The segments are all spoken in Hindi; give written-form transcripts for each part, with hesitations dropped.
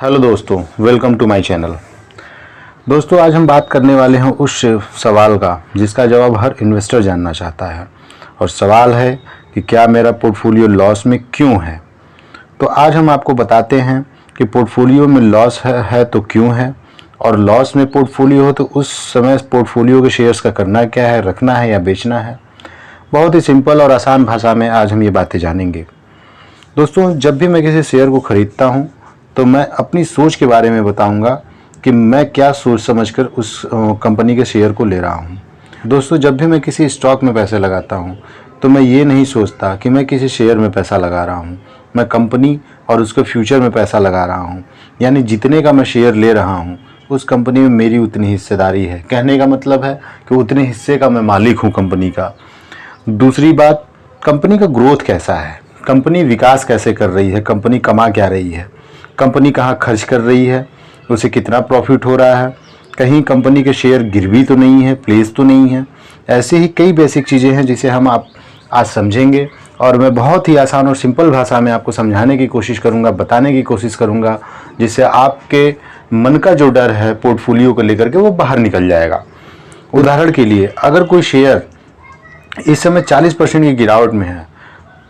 हेलो दोस्तों, वेलकम टू माय चैनल। दोस्तों, आज हम बात करने वाले हैं उस सवाल का जिसका जवाब हर इन्वेस्टर जानना चाहता है, और सवाल है कि क्या मेरा पोर्टफोलियो लॉस में क्यों है। तो आज हम आपको बताते हैं कि पोर्टफोलियो में लॉस है तो क्यों है, और लॉस में पोर्टफोलियो हो तो उस समय पोर्टफोलियो के शेयर्स का करना क्या है, रखना है या बेचना है। बहुत ही सिंपल और आसान भाषा में आज हम ये बातें जानेंगे। दोस्तों, जब भी मैं किसी शेयर को ख़रीदता हूँ तो मैं अपनी सोच के बारे में बताऊंगा कि मैं क्या सोच समझकर उस कंपनी के शेयर को ले रहा हूँ। दोस्तों, जब भी मैं किसी स्टॉक में पैसे लगाता हूँ तो मैं ये नहीं सोचता कि मैं किसी शेयर में पैसा लगा रहा हूँ, मैं कंपनी और उसके फ्यूचर में पैसा लगा रहा हूँ। यानी जितने का मैं शेयर ले रहा हूँ उस कंपनी में मेरी उतनी हिस्सेदारी है। कहने का मतलब है कि उतने हिस्से का मैं मालिक हूँ कंपनी का। दूसरी बात, कंपनी का ग्रोथ कैसा है, कंपनी विकास कैसे कर रही है, कंपनी कमा क्या रही है, कंपनी कहाँ खर्च कर रही है, उसे कितना प्रॉफिट हो रहा है, कहीं कंपनी के शेयर गिरवी तो नहीं है, प्लेस तो नहीं है। ऐसे ही कई बेसिक चीज़ें हैं जिसे हम आप आज समझेंगे, और मैं बहुत ही आसान और सिंपल भाषा में आपको समझाने की कोशिश करूंगा, बताने की कोशिश करूंगा, जिससे आपके मन का जो डर है पोर्टफोलियो को लेकर के वो बाहर निकल जाएगा। उदाहरण के लिए, अगर कोई शेयर इस समय 40% की गिरावट में है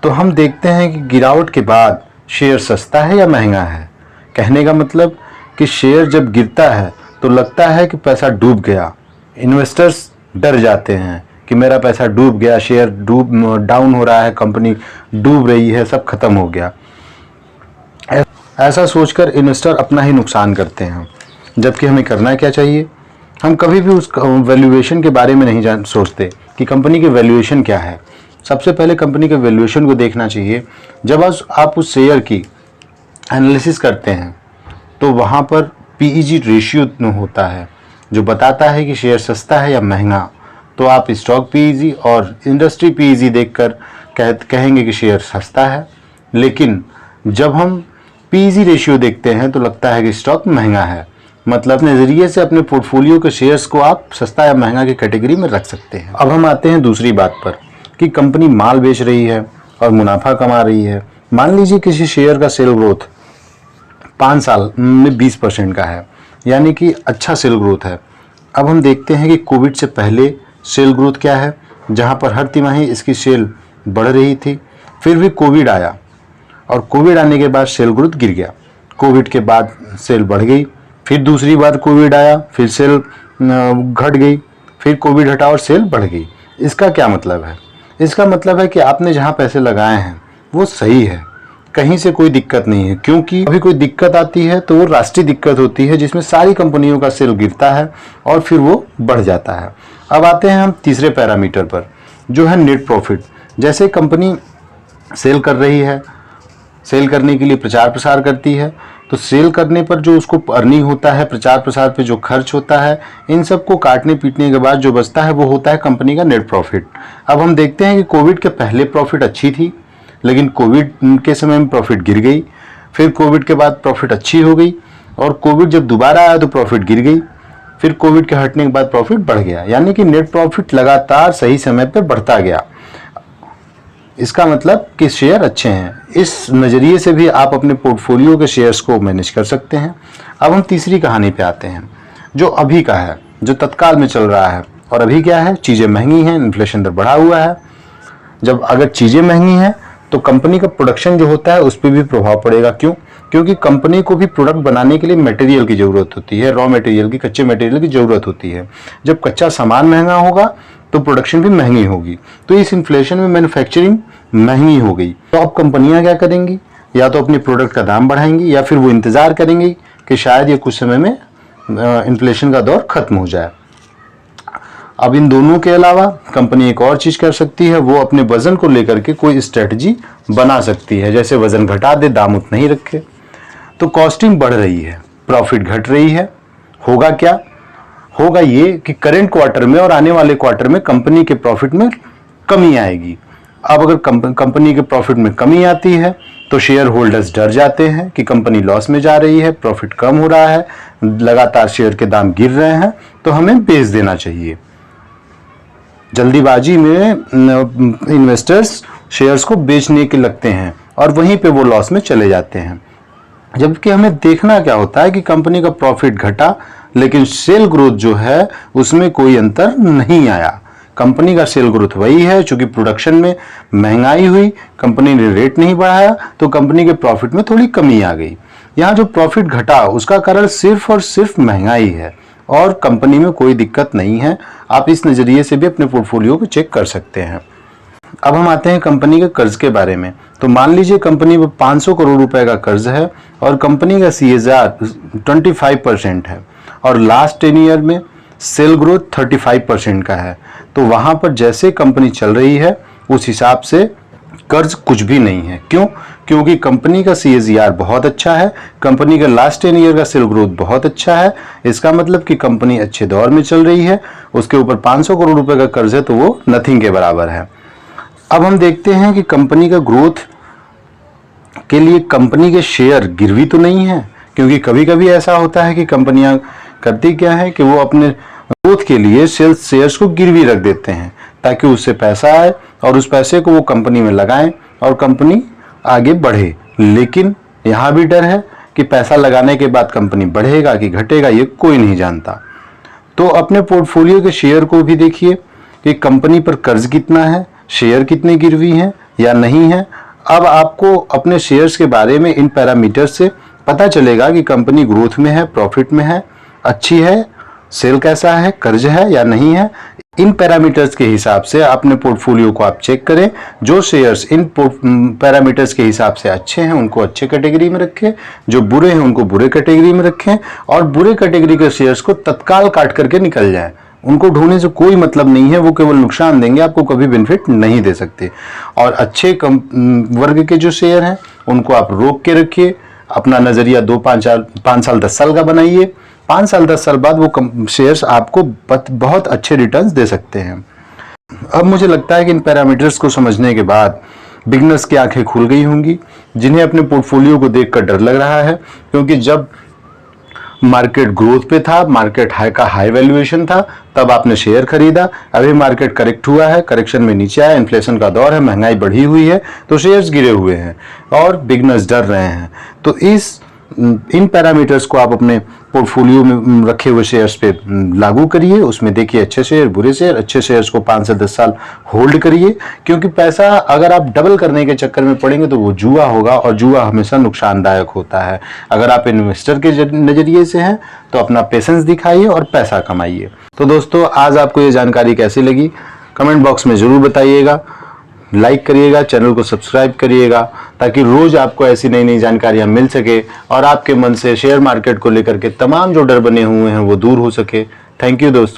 तो हम देखते हैं कि गिरावट के बाद शेयर सस्ता है या महंगा है। कहने का मतलब कि शेयर जब गिरता है तो लगता है कि पैसा डूब गया, इन्वेस्टर्स डर जाते हैं कि मेरा पैसा डूब गया, शेयर डाउन हो रहा है, कंपनी डूब रही है, सब खत्म हो गया। ऐसा सोचकर इन्वेस्टर अपना ही नुकसान करते हैं। जबकि हमें करना क्या चाहिए, हम कभी भी उस वैल्यूएशन के बारे में नहीं सोचते कि कंपनी की वैल्यूएशन क्या है। सबसे पहले कंपनी के वैल्यूएशन को देखना चाहिए। जब आप उस शेयर की एनालिसिस करते हैं तो वहाँ पर पीईजी रेशियो होता है जो बताता है कि शेयर सस्ता है या महंगा। तो आप स्टॉक पीईजी और इंडस्ट्री पीईजी देखकर कहेंगे कि शेयर सस्ता है, लेकिन जब हम पीईजी रेशियो देखते हैं तो लगता है कि स्टॉक महंगा है। मतलब नज़रिए से अपने पोर्टफोलियो के शेयर्स को आप सस्ता या महंगा की कैटेगरी में रख सकते हैं। अब हम आते हैं दूसरी बात पर कि कंपनी माल बेच रही है और मुनाफा कमा रही है। मान लीजिए किसी शेयर का सेल ग्रोथ 5 साल में 20% का है, यानी कि अच्छा सेल ग्रोथ है। अब हम देखते हैं कि कोविड से पहले सेल ग्रोथ क्या है, जहां पर हर तिमाही इसकी सेल बढ़ रही थी। फिर भी कोविड आया और कोविड आने के बाद सेल ग्रोथ गिर गया। कोविड के बाद सेल बढ़ गई, फिर दूसरी बार कोविड आया, फिर सेल घट गई, फिर कोविड हटा और सेल बढ़ गई। इसका क्या मतलब है? इसका मतलब है कि आपने जहां पैसे लगाए हैं वो सही है, कहीं से कोई दिक्कत नहीं है। क्योंकि अभी कोई दिक्कत आती है तो वो राष्ट्रीय दिक्कत होती है जिसमें सारी कंपनियों का सेल गिरता है और फिर वो बढ़ जाता है। अब आते हैं हम तीसरे पैरामीटर पर, जो है नेट प्रॉफिट। जैसे कंपनी सेल कर रही है, सेल करने के लिए प्रचार प्रसार करती है, तो सेल करने पर जो उसको अर्निंग होता है, प्रचार प्रसार पे जो खर्च होता है, इन सब को काटने पीटने के बाद जो बचता है वो होता है कंपनी का नेट प्रॉफिट। अब हम देखते हैं कि कोविड के पहले प्रॉफिट अच्छी थी, लेकिन कोविड के समय में प्रॉफिट गिर गई, फिर कोविड के बाद प्रॉफिट अच्छी हो गई, और कोविड जब दोबारा आया तो प्रॉफिट गिर गई, फिर कोविड के हटने के बाद प्रॉफिट बढ़ गया। यानी कि नेट प्रॉफिट लगातार सही समय पर बढ़ता गया। इसका मतलब कि शेयर अच्छे हैं। इस नज़रिए से भी आप अपने पोर्टफोलियो के शेयर्स को मैनेज कर सकते हैं। अब हम तीसरी कहानी पे आते हैं, जो अभी का है, जो तत्काल में चल रहा है। और अभी क्या है, चीज़ें महंगी हैं, इन्फ्लेशन दर बढ़ा हुआ है। जब अगर चीज़ें महंगी हैं तो कंपनी का प्रोडक्शन जो होता है उस पर भी प्रभाव पड़ेगा। क्यों? क्योंकि कंपनी को भी प्रोडक्ट बनाने के लिए मटेरियल की ज़रूरत होती है, रॉ मटेरियल की, कच्चे मटेरियल की ज़रूरत होती है। जब कच्चा सामान महंगा होगा तो प्रोडक्शन भी महंगी होगी। तो इस इन्फ्लेशन में मैन्युफैक्चरिंग महंगी हो गई। तो अब कंपनियां क्या करेंगी, या तो अपने प्रोडक्ट का दाम बढ़ाएंगी या फिर वो इंतज़ार करेंगी कि शायद ये कुछ समय में इन्फ्लेशन का दौर खत्म हो जाए। अब इन दोनों के अलावा कंपनी एक और चीज़ कर सकती है, वो अपने वजन को लेकर के कोई स्ट्रेटजी बना सकती है। जैसे वजन घटा दे, दाम उतना ही रखे। तो कॉस्टिंग बढ़ रही है, प्रॉफिट घट रही है। होगा क्या? होगा ये कि करंट क्वार्टर में और आने वाले क्वार्टर में कंपनी के प्रॉफिट में कमी आएगी। अब अगर कंपनी के प्रॉफिट में कमी आती है तो शेयर होल्डर्स डर जाते हैं कि कंपनी लॉस में जा रही है, प्रॉफिट कम हो रहा है, लगातार शेयर के दाम गिर रहे हैं, तो हमें बेच देना चाहिए। जल्दीबाजी में इन्वेस्टर्स शेयर्स को बेचने के लगते हैं और वहीं पे वो लॉस में चले जाते हैं। जबकि हमें देखना क्या होता है कि कंपनी का प्रॉफिट घटा लेकिन सेल ग्रोथ जो है उसमें कोई अंतर नहीं आया। कंपनी का सेल ग्रोथ वही है, चूंकि प्रोडक्शन में महंगाई हुई, कंपनी ने रेट नहीं बढ़ाया तो कंपनी के प्रॉफिट में थोड़ी कमी आ गई। यहाँ जो प्रॉफिट घटा उसका कारण सिर्फ और सिर्फ महंगाई है और कंपनी में कोई दिक्कत नहीं है। आप इस नज़रिए से भी अपने पोर्टफोलियो को चेक कर सकते हैं। अब हम आते हैं कंपनी के कर्ज के बारे में। तो मान लीजिए कंपनी पर 500 करोड़ रुपए का कर्ज है और कंपनी का CAGR 25% है और लास्ट 10 ईयर में सेल ग्रोथ 35% का है। तो वहां पर जैसे कंपनी चल रही है उस हिसाब से कर्ज कुछ भी नहीं है। क्यों? क्योंकि कंपनी का CAGR बहुत अच्छा है, कंपनी का लास्ट 10 ईयर का सेल ग्रोथ बहुत अच्छा है। इसका मतलब कि कंपनी अच्छे दौर में चल रही है। उसके ऊपर 500 करोड़ रुपए का कर्ज है तो वो नथिंग के बराबर है। अब हम देखते हैं कि कंपनी का ग्रोथ के लिए कंपनी के शेयर गिरवी तो नहीं है, क्योंकि कभी कभी ऐसा होता है कि कंपनियां करती क्या है कि वो अपने ग्रोथ के लिए शेयर्स को गिरवी रख देते हैं ताकि उससे पैसा आए और उस पैसे को वो कंपनी में लगाएं और कंपनी आगे बढ़े। लेकिन यहाँ भी डर है कि पैसा लगाने के बाद कंपनी बढ़ेगा कि घटेगा ये कोई नहीं जानता। तो अपने पोर्टफोलियो के शेयर को भी देखिए कि कंपनी पर कर्ज कितना है, शेयर कितने गिरवी हैं या नहीं है। अब आपको अपने शेयर्स के बारे में इन पैरामीटर्स से पता चलेगा कि कंपनी ग्रोथ में है, प्रॉफिट में है, अच्छी है, सेल कैसा है, कर्ज है या नहीं है। इन पैरामीटर्स के हिसाब से अपने पोर्टफोलियो को आप चेक करें। जो शेयर्स इन पैरामीटर्स के हिसाब से अच्छे हैं उनको अच्छे कैटेगरी में रखें, जो बुरे हैं उनको बुरे कैटेगरी में रखें और बुरे कैटेगरी के शेयर्स को तत्काल काट करके निकल जाएं। उनको ढूंढने से कोई मतलब नहीं है, वो केवल नुकसान देंगे, आपको कभी बेनिफिट नहीं दे सकते। और अच्छे वर्ग के जो शेयर हैं उनको आप रोक के रखिए। अपना नजरिया 5 साल 10 साल का बनाइए। 5 साल 10 साल बाद वो शेयर्स आपको बहुत अच्छे रिटर्न्स दे सकते हैं। अब मुझे लगता है कि इन पैरामीटर्स को समझने के बाद बिगनर्स की आंखें खुल गई होंगी, जिन्हें अपने पोर्टफोलियो को देखकर डर लग रहा है। क्योंकि जब मार्केट ग्रोथ पे था, मार्केट हाई वैल्यूएशन था, तब आपने शेयर खरीदा। अभी मार्केट करेक्ट हुआ है, करेक्शन में नीचे आया, इन्फ्लेशन का दौर है, महंगाई बढ़ी हुई है तो शेयर्स गिरे हुए हैं और बिगनर्स डर रहे हैं। तो इन पैरामीटर्स को आप अपने पोर्टफोलियो में रखे हुए शेयर्स पे लागू करिए। उसमें देखिए अच्छे शेयर, बुरे शेयर। अच्छे शेयर्स को 5 से 10 साल होल्ड करिए, क्योंकि पैसा अगर आप डबल करने के चक्कर में पड़ेंगे तो वो जुआ होगा और जुआ हमेशा नुकसानदायक होता है। अगर आप इन्वेस्टर के नजरिए से हैं तो अपना पेशेंस दिखाइए और पैसा कमाइए। तो दोस्तों, आज आपको ये जानकारी कैसी लगी कमेंट बॉक्स में जरूर बताइएगा। लाइक करिएगा, चैनल को सब्सक्राइब करिएगा ताकि रोज आपको ऐसी नई नई जानकारियां मिल सके और आपके मन से शेयर मार्केट को लेकर के तमाम जो डर बने हुए हैं वो दूर हो सके। थैंक यू दोस्तों।